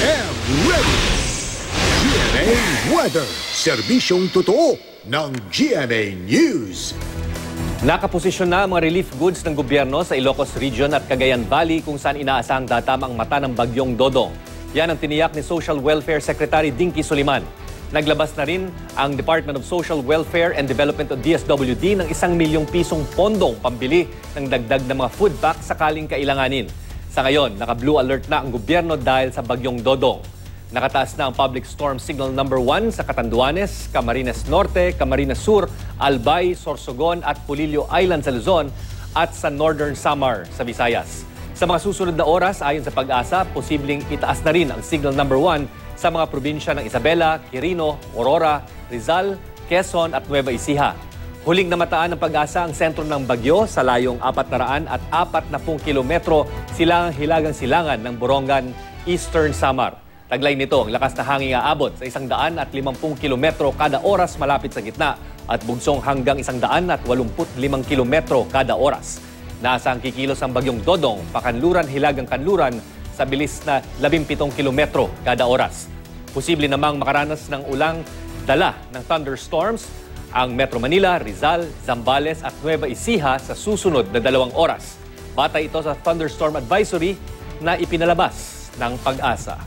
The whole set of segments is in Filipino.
and ready. GMA Weather. Serbisyong totoo ng GMA News. Nakaposisyon na ang mga relief goods ng gobyerno sa Ilocos Region at Cagayan Valley kung saan inaasahang datama ang mata ng bagyong Dodong. Yan ang tiniyak ni Social Welfare Secretary Dinky Soliman. Naglabas na rin ang Department of Social Welfare and Development o DSWD ng 1 milyong pisong pondong pambili ng dagdag na mga food packs sakaling kailanganin. Sa ngayon, naka-blue alert na ang gobyerno dahil sa bagyong Dodong. Nakataas na ang public storm signal number 1 sa Catanduanes, Camarines Norte, Camarines Sur, Albay, Sorsogon at Polillo Island sa Luzon at sa Northern Samar sa Visayas. Sa mga susunod na oras, ayon sa Pag-asa, posibleng itaas na rin ang signal number 1 sa mga probinsya ng Isabela, Quirino, Aurora, Rizal, Quezon at Nueva Ecija. Huling namataan ng Pag-asa ang sentro ng bagyo sa layong 440 kilometro silangang hilagang silangan ng Borongan, Eastern Samar. Taglay nito ang lakas na hangin aabot sa 150 kilometro kada oras malapit sa gitna at bugsong hanggang 185 kilometro kada oras. Nasa ang kikilos ang bagyong Dodong, pakanluran hilagang kanluran sa bilis na 17 kilometro kada oras. Posible namang makaranas ng ulang dala ng thunderstorms ang Metro Manila, Rizal, Zambales at Nueva Ecija sa susunod na 2 oras. Batay ito sa thunderstorm advisory na ipinalabas ng Pag-asa.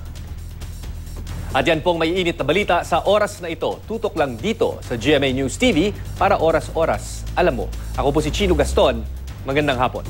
At yan pong may init na balita sa oras na ito. Tutok lang dito sa GMA News TV para oras-oras. Alam mo, ako po si Chino Gaston. Magandang hapon.